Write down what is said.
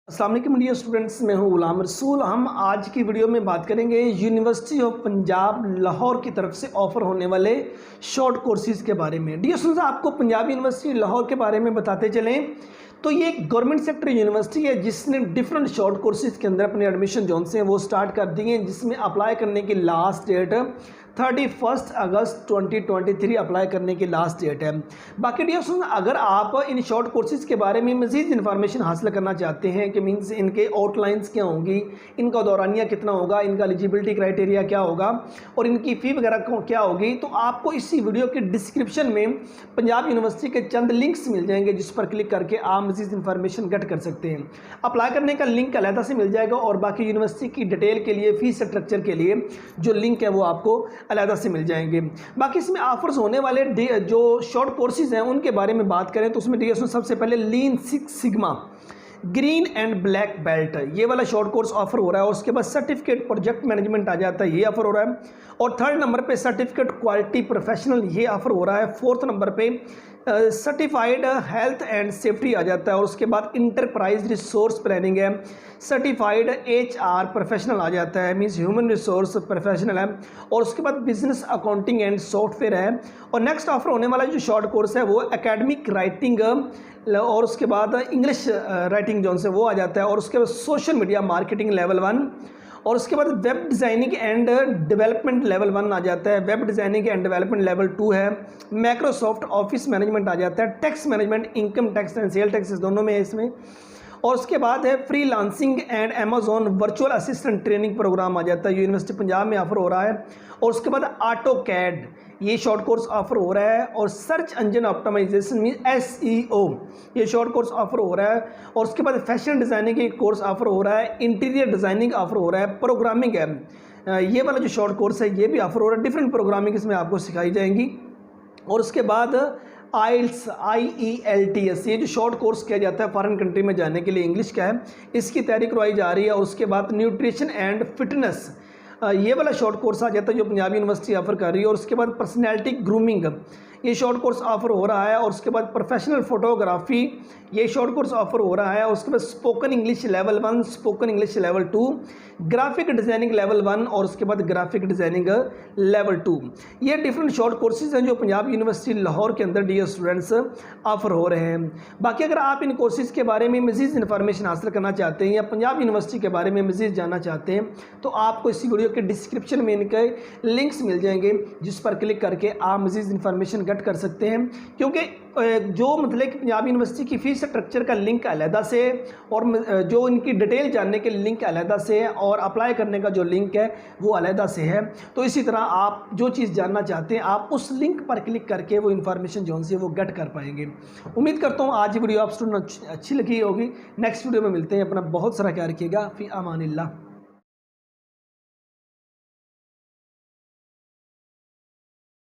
अस्सलाम वालेकुम dear students, मैं हूं गुलाम रसूल। हम आज की वीडियो में बात करेंगे यूनिवर्सिटी ऑफ पंजाब लाहौर की तरफ से ऑफ़र होने वाले शॉर्ट कोर्सेज़ के बारे में। डियर स्टूडेंट्स, आपको पंजाब यूनिवर्सिटी लाहौर के बारे में बताते चलें तो ये एक गवर्नमेंट सेक्टर यूनिवर्सिटी है जिसने डिफरेंट शॉर्ट कोर्सेज़ के अंदर अपने एडमिशन जोन से वो स्टार्ट कर दिए हैं, जिसमें अप्लाई करने की लास्ट डेट 31 अगस्त 2023 अप्लाई करने की लास्ट डेट है। बाकी डियर स्टूडेंट्स, अगर आप इन शॉर्ट कोर्सेज़ के बारे में मज़ीद इन्फॉर्मेशन हासिल करना चाहते हैं कि मीन्स इनके आउटलाइंस क्या होंगी, इनका दौरानिया कितना होगा, इनका एलिजिबिलिटी क्राइटेरिया क्या होगा और इनकी फ़ी वगैरह क्या होगी, तो आपको इसी वीडियो के डिस्क्रिप्शन में पंजाब यूनिवर्सिटी के चंद लिंक्स मिल जाएंगे जिस पर क्लिक करके आप मज़ीद इन्फॉर्मेशन गेट कर सकते हैं। अप्लाई करने का लिंक अलहदा से मिल जाएगा और बाकी यूनिवर्सिटी की डिटेल के लिए, फ़ीस स्ट्रक्चर के लिए जो लिंक है वो आपको अलहदा से मिल जाएंगे। बाकी इसमें ऑफर्स होने वाले जो शॉर्ट कोर्सेज हैं उनके बारे में बात करें तो उसमें सबसे पहले lean six sigma green and black belt ये वाला शॉर्ट कोर्स ऑफर हो रहा है और उसके बाद सर्टिफिकेट प्रोजेक्ट मैनेजमेंट आ जाता है, ये ऑफर हो रहा है। और थर्ड नंबर पे सर्टिफिकेट क्वालिटी प्रोफेशनल ये ऑफर हो रहा है। फोर्थ नंबर पे सर्टिफाइड हेल्थ एंड सेफ्टी आ जाता है और उसके बाद इंटरप्राइज रिसोर्स प्लानिंग है। सर्टिफाइड HR प्रोफेशनल आ जाता है, मीन्स ह्यूमन रिसोर्स प्रोफेशनल है। और उसके बाद बिजनेस अकाउंटिंग एंड सॉफ्टवेयर है। और नेक्स्ट ऑफर होने वाला जो शॉर्ट कोर्स है वो एकेडमिक राइटिंग और उसके बाद इंग्लिश राइटिंग जोन से वो आ जाता है। और उसके बाद सोशल मीडिया मार्केटिंग लेवल 1 और उसके बाद web designing and development level 1 आ जाता है। Web designing and development level 2 है। माइक्रोसॉफ्ट ऑफिस मैनेजमेंट आ जाता है। Tax management, income tax and sale taxes दोनों में है इसमें। और उसके बाद है freelancing and Amazon virtual assistant training program आ जाता है, यूनिवर्सिटी पंजाब में ऑफर हो रहा है। और उसके बाद ऑटो कैड ये शॉर्ट कोर्स ऑफर हो रहा है। और search engine optimisation mean SEO ये शॉर्ट कोर्स ऑफर हो रहा है। और उसके बाद फैशन डिज़ाइनिंग एक कोर्स ऑफर हो रहा है। इंटीरियर डिज़ाइनिंग ऑफर हो रहा है। प्रोग्रामिंग है ये वाला जो शॉर्ट कोर्स है ये भी ऑफर हो रहा है। डिफरेंट प्रोग्रामिंग इसमें आपको सिखाई जाएंगी। और उसके बाद IELTS ये जो शॉर्ट कोर्स किया जाता है फॉरेन कंट्री में जाने के लिए, इंग्लिश का है, इसकी तैयारी करवाई जा रही है। और उसके बाद न्यूट्रिशन एंड फिटनेस ये वाला शॉर्ट कोर्स आ जाता है जो पंजाब यूनिवर्सिटी ऑफर कर रही है। और उसके बाद पर्सनैलिटी ग्रूमिंग ये शॉर्ट कोर्स ऑफर हो रहा है। और उसके बाद प्रोफेशनल फोटोग्राफी ये शॉर्ट कोर्स ऑफर हो रहा है। और उसके बाद spoken English level 1, spoken English level 2, graphic designing level 1 और उसके बाद ग्राफिक डिज़ाइनिंग लेवल 2 ये डिफरेंट शॉर्ट कोर्सेज हैं जो पंजाब यूनिवर्सिटी लाहौर के अंदर डियर स्टूडेंट्स ऑफर हो रहे हैं। बाकी अगर आप इन कोर्सेज़ के बारे में मज़ीद इन्फॉर्मेशन हासिल करना चाहते हैं या पंजाब यूनिवर्सिटी के बारे में मज़ीद जानना चाहते हैं तो आपको इसी वीडियो के डिस्क्रिप्शन में इनके लिंक्स मिल जाएंगे जिस पर क्लिक करके आप मज़ीद इन्फॉर्मेशन गेट कर सकते हैं। क्योंकि जो मतलब कि पंजाब यूनिवर्सिटी की फ़ीस स्ट्रक्चर का लिंक अलहदा से और जो इनकी डिटेल जानने के लिंक अलहदा से और अप्लाई करने का जो लिंक है वो अलहदा से है। तो इसी तरह आप जो चीज़ जानना चाहते हैं आप उस लिंक पर क्लिक करके वो इन्फॉर्मेशन जो है वो गेट कर पाएंगे। उम्मीद करता हूँ आज वीडियो आप स्टूडेंट अच्छी लगी होगी। नेक्स्ट वीडियो में मिलते हैं। अपना बहुत सारा ख्याल रखिएगा। फ़ी अमानिल्लाह।